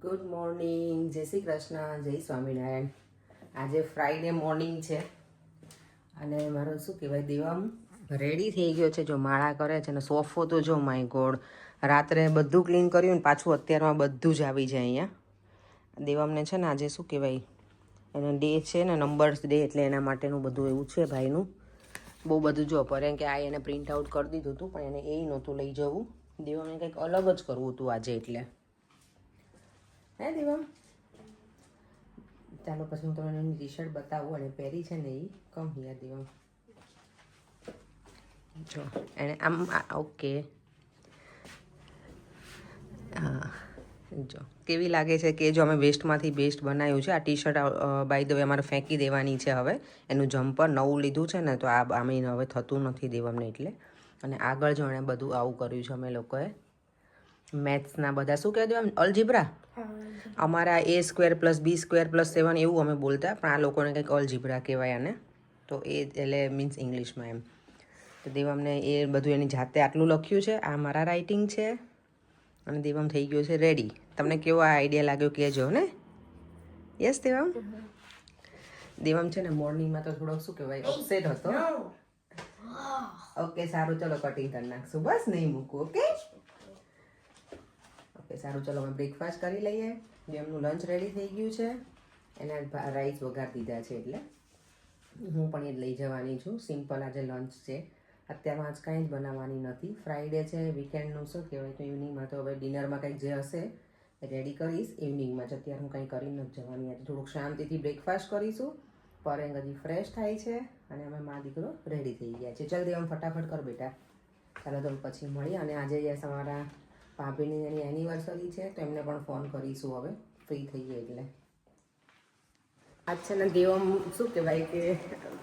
Good morning, જય શ્રી કૃષ્ણ, જય સ્વામિનારાયણ. આજે ફ્રાઈડે મોર્નિંગ છે અને મારો શું કહેવાય દેવામ રેડી થઈ ગયો છે. જો માળા કરે છે ને સોફો તો જો માય ગોડ, રાત્રે બધું ક્લીન કર્યું ને પાછું અત્યારમાં બધું જ આવી જાય અહીંયા. દેવામને છે ને આજે શું કહેવાય એનો ડે છે ને નંબર્સ ડે, એટલે એના માટેનું બધું એવું છે ભાઈનું. બહુ બધું જો પર કે આ એને પ્રિન્ટ આઉટ કરી દીધું હતું પણ એને એ નહોતું લઈ જવું. દેવામને કંઈક અલગ જ કરવું હતું આજે, એટલે હે દેવામ ચાલો પછી હું તમને એની ટી શર્ટ બતાવું અને પહેરી છે ને એ કમ હિયા દેવામ જો એને આમ ઓકે હા જો કેવી લાગે છે કે જો અમે વેસ્ટમાંથી બેસ્ટ બનાવ્યું છે. આ T shirt by the way અમારે ફેંકી દેવાની છે હવે. એનું જમ્પર નવું લીધું છે ને તો આ આમે હવે થતું નથી દેવામને, એટલે અને આગળ જો એણે બધું આવું કર્યું છે અમે લોકોએ મેથ્સના બધા શું કહે દેવામ અલજીબ્રા. અમારા a² + b² + 7 એવું અમે બોલતા, પણ આ લોકોને કંઈક અલજીબ્રા કહેવાય આને, તો એ એટલે મીન્સ ઇંગ્લિશમાં એમ. તો દેવામને એ બધું એની જાતે આટલું લખ્યું છે. આ મારા રાઇટિંગ છે અને દેવામ થઈ ગયો છે રેડી. તમને કેવો આ આઈડિયા લાગ્યો કહેજો ને. યસ દેવામ. દેવામ છે ને મોર્નિંગમાં તો થોડોક શું કહેવાય અપસેટ હતો. ઓકે સારું, ચલો કટિંગ કરી નાખશું, બસ નહીં મૂકવું. ઓકે ઓકે સારું, ચલો અમે બ્રેકફાસ્ટ કરી લઈએ. એમનું લંચ રેડી થઈ ગયું છે. એના રાઈસ વઘાર દીધા છે, એટલે હું પણ એ જ લઈ જવાની છું. સિમ્પલ આજે લંચ છે. અત્યારમાં આજ કાંઈ જ બનાવવાની નથી. ફ્રાઈડે છે, વીકેન્ડનું શું કહેવાય, તો ઇવનિંગમાં તો હવે ડિનરમાં કંઈક જે હશે એ રેડી કરીશ ઇવનિંગમાં જ. અત્યારે હું કંઈ કરીને જ જવાની. આજે થોડુંક શાંતિથી બ્રેકફાસ્ટ કરીશું. પરેંગ હજી ફ્રેશ થાય છે અને અમે મા દીકરો રેડી થઈ ગયા છે. ચાલ દેવામ ફટાફટ કર બેટા. ચાલો તો પછી મળીએ. અને આજે અમારા ભાભીની એની એનિવર્સરી છે તો એમને પણ ફોન કરીશું હવે ફ્રી થઈએ એટલે. આજ છે ને દેવમ શું કહેવાય કે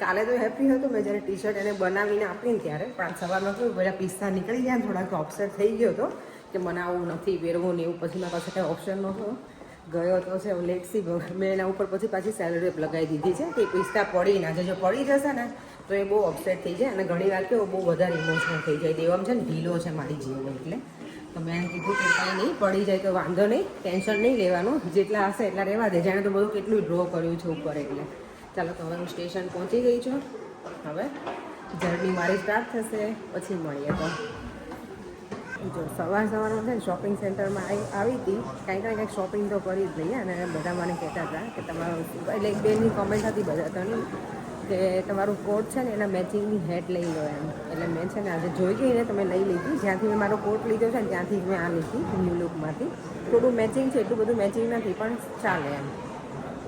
કાલે તો હેપી હતો મેં જ્યારે ટી શર્ટ એને બનાવીને આપીને ત્યારે, પણ સવારમાં કેવું બધા પિસ્તા નીકળી ગયા ને થોડાક ઓપ્સેટ થઈ ગયો હતો કે મને આવું નથી પહેરવું ને એવું. પછી મારા પાસે કંઈ ઓપ્શન નહોતો. ગયો તો છે લેટસી, મેં એના ઉપર પછી પાછી સેલોટેપ લગાવી દીધી છે કે પિસ્તા પડી ના જાય. જો પડી જશે ને તો એ બહુ અપસેટ થઈ જાય અને ઘણી વાર કેવો બહુ વધારે ઇમોશનલ થઈ જાય. દેવમ છે ને ઢીલો છે મારી જેવો, એટલે તો મેં કીધું કે કાંઈ નહીં, પડી જાય તો વાંધો નહીં, ટેન્શન નહીં લેવાનું, જેટલા હશે એટલા રહેવા દે. જાણે તો બધું કેટલું ડ્રો કર્યું છે ઉપર, એટલે ચાલો તો હવે હું સ્ટેશન પહોંચી ગઈ છું. હવે જર્ની મારી સ્ટાર્ટ થશે, પછી મળીએ. તો જો સવારમાં છે ને શોપિંગ સેન્ટરમાં આવી હતી, કંઈક શોપિંગ તો કરી જ લઈએ. અને બધા મને કહેતા હતા કે તમારું, એટલે એક બેનની કોમેન્ટ હતી બધાની કે તમારું કોટ છે ને એના મેચિંગની હેટ લઈ લો એમ. એટલે મેં છે ને આજે જોઈ ગઈને તમે લઈ લીધી. જ્યાંથી મેં મારો કોટ લીધો છે ને ત્યાંથી જ મેં આ લીધી ન્યૂ લુકમાંથી. થોડું મેચિંગ છે, એટલું બધું મેચિંગ નથી પણ ચાલે એમ.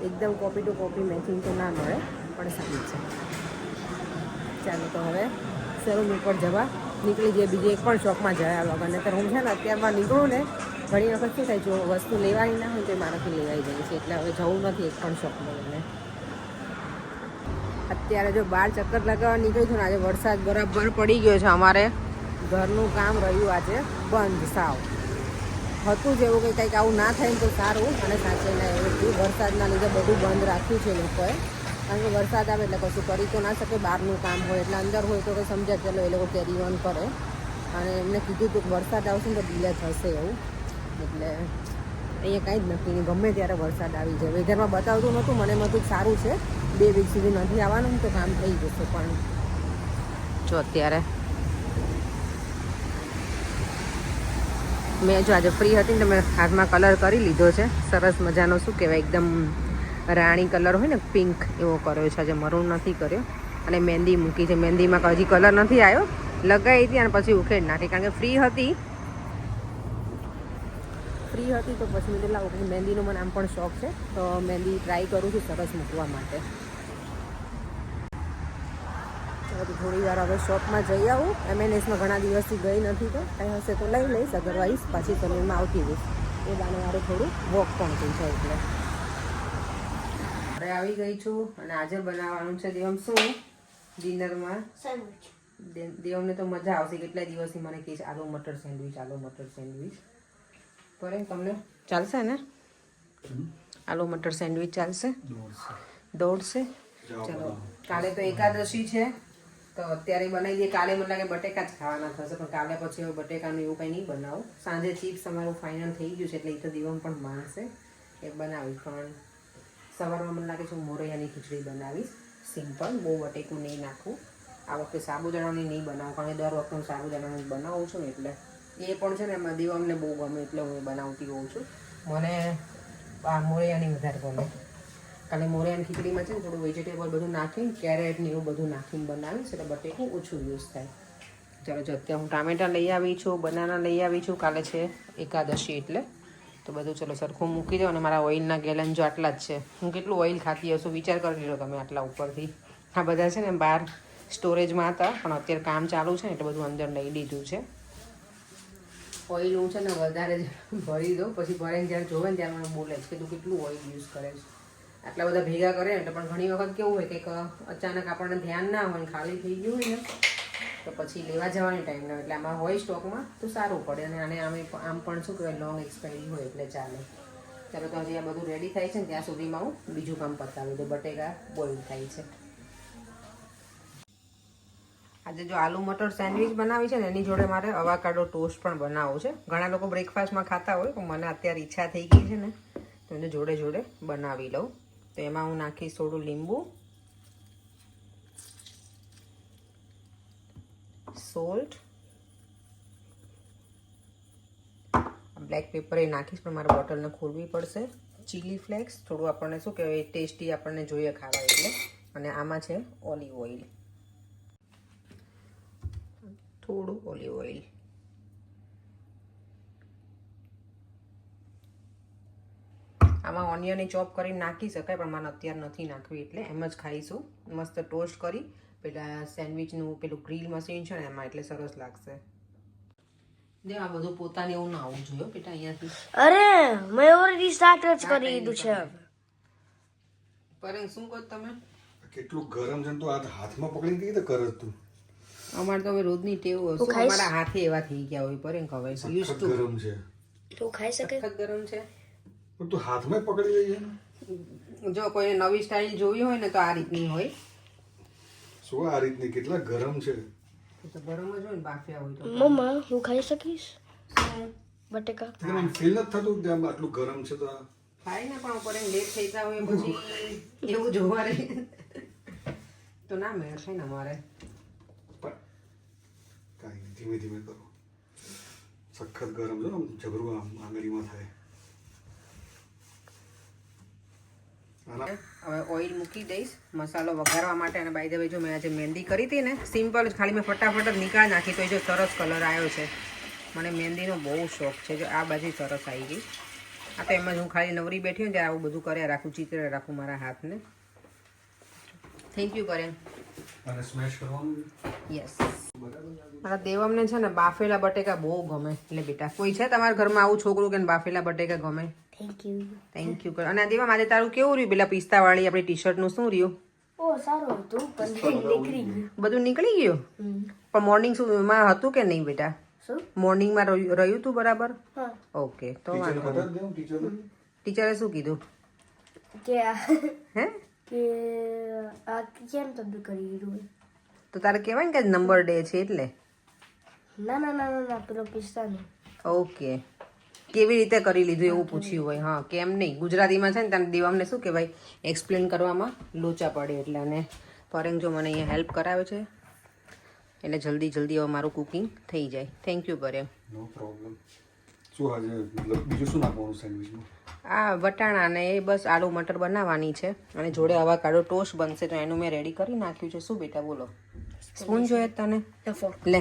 એકદમ કોપી ટુ કોપી મેચિંગ તો ના મળે પણ સારી છે. ચાલો તો હવે સલૂન ઉપર જવા નીકળી જઈએ. બીજી એક પણ શોપમાં જયા વગર, ને તો હું છે ને અત્યારમાં નીકળું ને ઘણી વખત શું થાય, જો વસ્તુ લેવાની ના હોય તો મારાથી લેવાઈ જાય છે. એટલે હવે જવું નથી એક પણ શોપમાં લઈને. અત્યારે જો બહાર ચક્કર લગાવવા નીકળી છું ને આજે વરસાદ બરાબર પડી ગયો છે. અમારે ઘરનું કામ રહ્યું આજે બંધ સાવ. હતું જ એવું કે કંઈક આવું ના થાય ને તો સારું, અને સાચે ના એવું થયું. વરસાદના લીધે બધું બંધ રાખ્યું છે લોકોએ, કારણ કે વરસાદ આવે એટલે કશું કરી તો ના શકે. બહારનું કામ હોય એટલે અંદર હોય તો કંઈ સમજ્યા ચાલો એ લોકો કેરી ઓન કરે. અને એમને કીધું હતું કે વરસાદ આવશે ને તો ડીલે થશે એવું. એટલે અહીંયા કાંઈ જ નથી, ગમે ત્યારે વરસાદ આવી જાય. વેધરમાં બતાવતું નહોતું, મને એમ હતું સારું છે 2 વીક સુધી નથી આવવાનું તો કામ થઈ જશે. પણ જો અત્યારે મેં જો આજે ફ્રી હતી ને તો મેં હાથમાં કલર કરી લીધો છે સરસ મજાનો. શું કહેવાય, એકદમ રાણી કલર હોય ને, પિંક એવો કર્યો છે આજે. મરૂન નથી કર્યો. અને મહેંદી મૂકી છે. મહેંદીમાં હજી કલર નથી આવ્યો, લગાવી હતી અને પછી ઉખેડ નાખી, કારણ કે ફ્રી હતી તો પછી મેં લાવું કે મહેંદીનો મને આમ પણ શોખ છે તો મહેંદી ટ્રાય કરું છું સરસ મૂકવા માટે. થોડી વાર હવે શોપમાં જઈ આવું. MNSમાં ઘણા દિવસથી ગઈ નથી તો કંઈ હશે તો લઈ લઈશ, અદરવાઇઝ પાછી સલૂનમાં આવતી રહીશ. એ બાને મારું થોડું વોક પણ થઈ જાય. એટલે ઘરે આવી ગઈ છું અને આજે બનાવવાનું છે દેવમ શું ડિનરમાં સેન્ડવિચ. દેવમને તો મજા આવશે. કેટલા દિવસથી મને કહે છે આલુ મટર સેન્ડવિચ, આલુ મટર સેન્ડવિચ. પર તમને ચાલશે ને આલુ મટર સેન્ડવિચ? ચાલશે, દોડશે. ચાલો કાલે તો એકાદશી છે તો અત્યારે બનાવી દઈએ. કાલે મને લાગે બટેકા જ ખાવાના થશે, પણ કાલે પછી હવે બટેકાનું એવું કંઈ નહીં બનાવું. સાંજે ચિપ્સ અમારું ફાઇનલ થઈ ગયું છે, એટલે એ તો દીવમ પણ માણશે એ બનાવીશ. પણ સવારમાં મને લાગે છે હું મોરૈયાની ખીચડી બનાવીશ, સિમ્પલ, બહુ બટેકું નહીં નાખવું. આ વખતે સાબુદાણાની નહીં બનાવું, કારણ કે દર વખતે હું સાબુદાણાની બનાવું છું, એટલે એ પણ છે ને એમાં દીવમને બહુ ગમે, એટલે હું એ બનાવતી હોઉં છું. મને આ મોરૈયાની વધારે ગમે. કાલે મોરૈયાની ખીચડીમાં છે ને થોડું વેજીટેબલ બધું નાખીને, કેરેટ ને એવું બધું નાખીને બનાવીશ, એટલે બટેકું ઓછું યુઝ થાય. ચાલો જો અત્યારે હું ટામેટાં લઈ આવી છું, બનાના લઈ આવી છું, કાલે છે એકાદશી એટલે. તો બધું ચલો સરખું મૂકી દો. અને મારા ઓઇલના ગેલન જો આટલા જ છે. હું કેટલું ઓઇલ ખાતી હશું વિચાર કરી લો તમે આટલા ઉપરથી. આ બધા છે ને બહાર સ્ટોરેજમાં હતા, પણ અત્યારે કામ ચાલુ છે ને એટલે બધું અંદર લઈ લીધું છે. ઓઇલ હું છે ને વધારે જ ભરી દઉં, પછી ભરીને જ્યારે જોવે ને ત્યારે મને બોલે છે કે તું કેટલું ઓઇલ યુઝ કરે છે. આટલા બધા ભેગા કરે એટલે, પણ ઘણી વખત કેવું હોય કે અચાનક આપણને ધ્યાન ના હોય, ખાલી થઈ ગયું હોય ને તો પછી લેવા જવાની ટાઈમ ના હોય. એટલે આમાં હોય સ્ટોકમાં તો સારું પડે. અને આને આમ પણ શું કહેવાય, લોંગ એક્સપાયરી હોય એટલે ચાલે. ચાલો તો હજી આ બધું રેડી થાય છે ને ત્યાં સુધીમાં હું બીજું કામ પતાવી દઉં. બટેકા બોઇલ થાય છે. આજે જો આલુ મટર સેન્ડવિચ બનાવી છે ને એની જોડે મારે અવાકાડો ટોસ્ટ પણ બનાવવું છે. ઘણા લોકો બ્રેકફાસ્ટમાં ખાતા હોય, પણ મને અત્યારે ઈચ્છા થઈ ગઈ છે ને તો એને જોડે જોડે બનાવી લઉં. તો એમાં હું નાખીશ થોડું લીંબુ, સોલ્ટ, બ્લેક પેપર એ નાખીશ, પણ મારે બોટલને ખોલવી પડશે. ચીલી ફ્લેક્સ, થોડું આપણને શું કહેવાય ટેસ્ટી આપણને જોઈએ ખાવા એટલે. અને આમાં છે ઓલિવ ઓઇલ, થોડું ઓલિવ ઓઇલ. આમાં ઓનિયન ચોપ કરીને નાખી શકાય, પણ મને અત્યારે નથી નાખવી, એટલે એમ જ ખાઈશું. મસ્ત ટોસ્ટ કરી પેલા સેન્ડવિચનું પેલું ગ્રીલ મશીન છે ને એમાં, એટલે સરસ લાગશે. જે આ બધું પોતાને એવું ના આવવું જોઈએ બેટા અહીંયાથી. અરે મેં ઓલરેડી સ્ટાર્ટ જ કરી દીધું છે. પર શું કહો તમે? કેટલું ગરમ છે તો આ હાથમાં પકડીને કઈ રીતે કરે તું? અમારે તો હવે રોજની ટેવ હશે, અમારા હાથે એવા થઈ ગયા હોય. પર હવે યુઝ ટુ. ગરમ છે તું ખાઈ શકે? સખત ગરમ છે. પણ તું હાથમાં પકડી લઈ છે. જો કોઈ નવી સ્ટાઇલ જોવી હોય ને તો આ રીતની હોય. શું આ રીતની? કેટલા ગરમ છે. તો ગરમ જ હોય ને, બાફ્યા હોય તો. મમ્મા હું ખાઈ શકીશ બટેકા? મને ફીલ નથી થતું કે આટલું ગરમ છે તો. ખાય ને, પણ ઉપર લેટ થઈ જાય હોય પછી એવું જોવા રહે તો ના મેળ થાય ને અમારે. કાંઈ નહીં, ધીમે ધીમે કરો. સખત ગરમ છે, આમ જબરું આંગળીમાં થાય. હવે ઓઇલ મૂકી દઈશ મસાલો વઘારવા માટે. અને બાય ધ વે જો મેં આજે મહેંદી કરી હતી ને સિમ્પલ જ, ખાલી મેં ફટાફટ જ નીકાળી નાખી, તો એ જો સરસ કલર આવ્યો છે. મને મહેંદીનો બહુ શોખ છે. જો આ બાજુ સરસ આવી ગઈ. આ તો એમ જ હું ખાલી નવરી બેઠી હોય ત્યારે આવું બધું કર્યા રાખું, ચિત્ર રાખું મારા હાથને. થેન્ક યુ કરે. અને સ્મેશ કરવાનું. યસ. મારા દેવમને છે ને બાફેલા બટેકા બહુ ગમે. એટલે બેટા કોઈ છે તમારા ઘરમાં આવું છોકરું કે બાફેલા બટેકા ગમે? Thank you. Thank you. અને દેવમ આજે તારું કેવું રહ્યું? પેલા પિસ્તા વાળી આપણી ટી શર્ટનું શું રહ્યું? ઓ સારું હતું, પણ નીકળી ગયું. બધું નીકળી ગયું? પણ મોર્નિંગ સુધીમાં હતું કે નહીં બેટા? શું? મોર્નિંગમાં રહ્યું તું બરાબર? હા. ઓકે, તો વાંધો નહીં. ટીચર ટીચરે શું કીધું? કે હે કે આ કેમ તમે કરી દીધું? તો તારે કહેવાય ને કે નંબર ડે છે એટલે. ના ના ના ના પેલો પિસ્તાનું. ઓકે, કેવી રીતે કરી લીધું એવું પૂછ્યું હોય. હા, કેમ નહીં. ગુજરાતીમાં છે ને તને દેવામને શું કહેવાય એક્સપ્લેન કરવામાં લોચા પડે એટલે. અને ફરેંગ જો મને અહીંયા હેલ્પ કરાવે છે એટલે જલ્દી જલ્દી હવે મારું કુકિંગ થઈ જાય. થેન્ક યુ કરે. નો પ્રોબ્લેમ. શું આજે મતલબ બીજું શું નાખવાનું સેન્ડવિચમાં? આ વટાણા ને એ બસ આલુ મટર બનાવવાની છે. અને જોડે અવાકાડો ટોસ્ટ બનશે, તો એનું મેં રેડી કરી નાખ્યું છે. શું બેટા બોલો? સ્પૂન જોઈએ તને? લે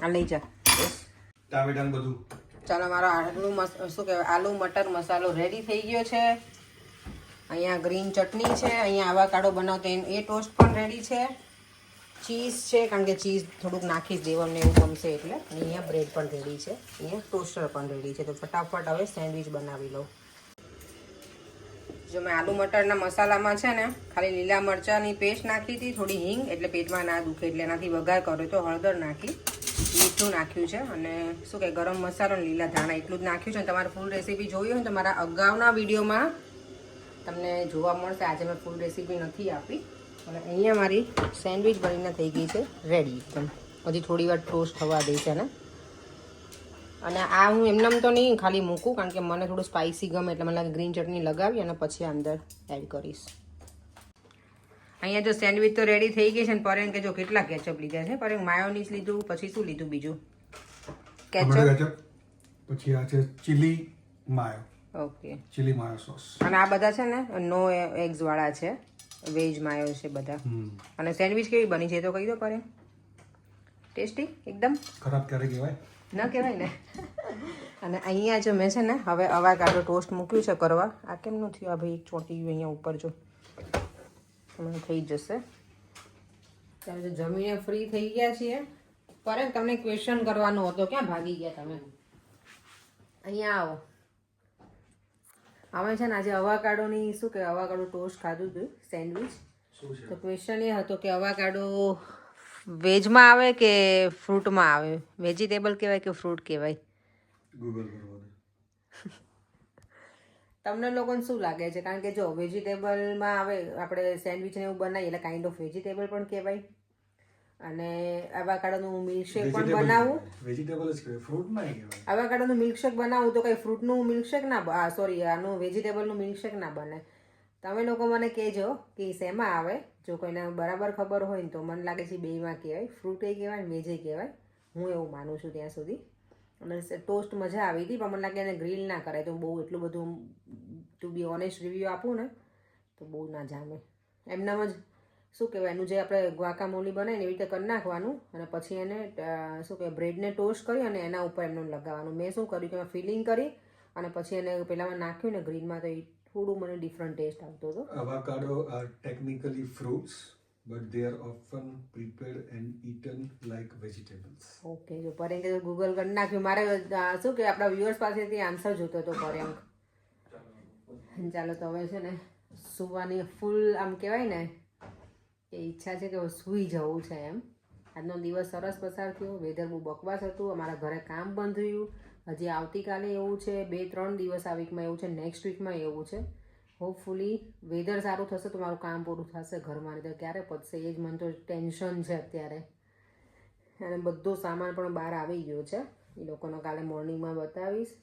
આ લઈ જા. ટામેટાનું બધું. ચાલો મારો શું કહેવાય આલુ મટર મસાલો રેડી થઈ ગયો છે. અહીંયા ગ્રીન ચટણી છે, અહીંયા અવાકાડો બનાવતો એ ટોસ્ટ પણ રેડી છે. ચીઝ છે, કારણ કે ચીઝ થોડુંક નાખીશ દેવમને એવું ગમશે એટલે. અને અહીંયા બ્રેડ પણ રેડી છે, અહીંયા ટોસ્ટર પણ રેડી છે. તો ફટાફટ હવે સેન્ડવિચ બનાવી લઉં. જો મેં આલુ મટરના મસાલામાં છે ને ખાલી લીલા મરચાંની પેસ્ટ નાખી હતી, થોડી હિંગ એટલે પેટમાં ના દુખે એટલે એનાથી વઘાર કર્યો તો. હળદર નાખી, મીઠું નાખ્યું છે, અને શું કહે ગરમ મસાલો અને લીલા ધાણા એટલું જ નાખ્યું છે. તમારે ફૂલ રેસીપી જોઈ હોય તો મારા અગાઉના વિડીયોમાં તમને જોવા મળશે. આજે મેં ફૂલ રેસીપી નથી આપી. અને અહીંયા મારી સેન્ડવિચ બનીને થઈ ગઈ છે રેડી એકદમ. હજી થોડી વાર ટોસ્ટ થવા દઈ છે ને. અને આ હું એમનેમ તો નહીં ખાલી મૂકું, કારણ કે મને થોડું સ્પાઇસી ગમે એટલે મને લાગે ગ્રીન ચટણી લગાવી અને પછી અંદર એડ કરીશ. અહીંયા જો સેન્ડવિચ તો રેડી થઈ ગઈ છે ને પરેન કે જો કેટલા કેચઅપ લીધા છે. પરેન માયોનીઝ લીધું, પછી શું લીધું બીજું? કેચઅપ, પછી આ છે ચીલી માયો, ઓકે, ચીલી માયો સોસ. અને આ બધા છે ને નો એગ્સ વાળા છે, વેજ માયો છે બધા. અને સેન્ડવિચ કેવી બની છે તો કહી દો પરેન. ટેસ્ટી એકદમ? ખરાબ ક્યારે કહેવાય? ન કહેવાય ને. અને અહીંયા જો મેં છે ને હવે અવાકાડો ટોસ્ટ મૂક્યું છે કરવા. આ કેમ ન થયું? આ ભાઈ ચોંટી ગયું અહીંયા ઉપર જો. મને થઈ જશે. ત્યારે જમીને ફ્રી થઈ ગયા છીએ. પરેન તમને ક્વેશ્ચન કરવાનો હતો, ક્યાં ભાગી ગયા તમે? અહીંયા આવો. અમે છે ને આજે અવાકાડોની શું કે અવાકાડો ટોસ્ટ ખાધું હતું, સેન્ડવિચ. તો ક્વેશ્ચન એ હતો કે અવાકાડો વેજમાં આવે કે ફ્રૂટમાં આવે? વેજીટેબલ કહેવાય કે ફ્રૂટ કહેવાય? ગૂગલ કરવાનું. તમને લોકોને શું લાગે છે? કારણ કે જો વેજીટેબલમાં આવે, આપણે સેન્ડવિચને એવું બનાવીએ એટલે કાઇન્ડ ઓફ વેજીટેબલ પણ કહેવાય. અને અવાકાડોનું મિલ્કશેક પણ બનાવું. વેજીટેબલ જ કહેવાય, ફ્રૂટ ના કહેવાય. અવાકાડોનું મિલ્કશેક બનાવું તો કઈ ફ્રૂટનું મિલ્કશેક ના, સોરી આનું વેજીટેબલનું મિલ્કશેક ના બને. તમે લોકો મને કહેજો કે શેમાં આવે. જો કોઈને બરાબર ખબર હોય ને તો મને લાગે છે બેયમાં કહેવાય, ફ્રૂટે કહેવાય ને વેજે કહેવાય. હું એવું માનું છું ત્યાં સુધી. અને ટોસ્ટ મજા આવી હતી, પણ મને લાગે એને ગ્રીલ ના કરાય તો બહુ એટલું બધું ટુ બી ઓનેસ્ટ રિવ્યૂ આપું ને તો બહુ ના જામે. એમનામ જ શું કહેવાય એનું જે આપણે ગ્વાકામોલી બનાવીને એવી રીતે કરી નાખવાનું અને પછી એને શું કહેવાય બ્રેડને ટોસ્ટ કરી અને એના ઉપર એમનું લગાવવાનું. મેં શું કર્યું કે ફિલિંગ કરી અને પછી એને પેલામાં નાખ્યું ને ગ્રીનમાં, તો એ થોડું મને ડિફરન્ટ ટેસ્ટ આવતો હતો. Avocado are technically fruits, but they are often prepared and eaten like vegetables. Okay, જો પરેંગ કે ગૂગલ કરી નાખ્યું. મારે શું કે આપણા વ્યુઅર્સ પાસેથી આન્સર જોતો હતો પરેંગ. ચાલો તો હવે છે ને સુવાની ફૂલ આમ કહેવાય ને એ ઈચ્છા છે કે સૂઈ જવું છે એમ. આજનો દિવસ સરસ પસાર થયો. વેધર બહુ બકવાસ હતું. અમારા ઘરે કામ બંધ થયું. હજી આવતીકાલે એવું છે, 2-3 દિવસ આ વીકમાં એવું છે, નેક્સ્ટ વીકમાં એવું છે. હોપફુલી વેધર સારું થશે તો મારું કામ પૂરું થશે ઘરમાં. તો ક્યારે પતશે એ જ મને તો ટેન્શન છે અત્યારે. અને બધો સામાન પણ બહાર આવી ગયો છે. એ લોકોનો કાલે મોર્નિંગમાં બતાવીશ.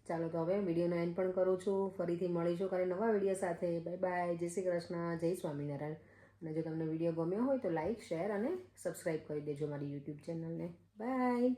ચાલો તો હવે વિડીયોનો એન્ડ પણ કરું છું. ફરીથી મળીશું કાલે નવા વિડીયો સાથે. Bye bye. જય શ્રી કૃષ્ણ, જય સ્વામિનારાયણ. અને જો તમને વિડીયો ગમ્યો હોય તો લાઇક, શેર અને સબસ્ક્રાઈબ કરી દેજો મારી યુટ્યુબ ચેનલને. બાય.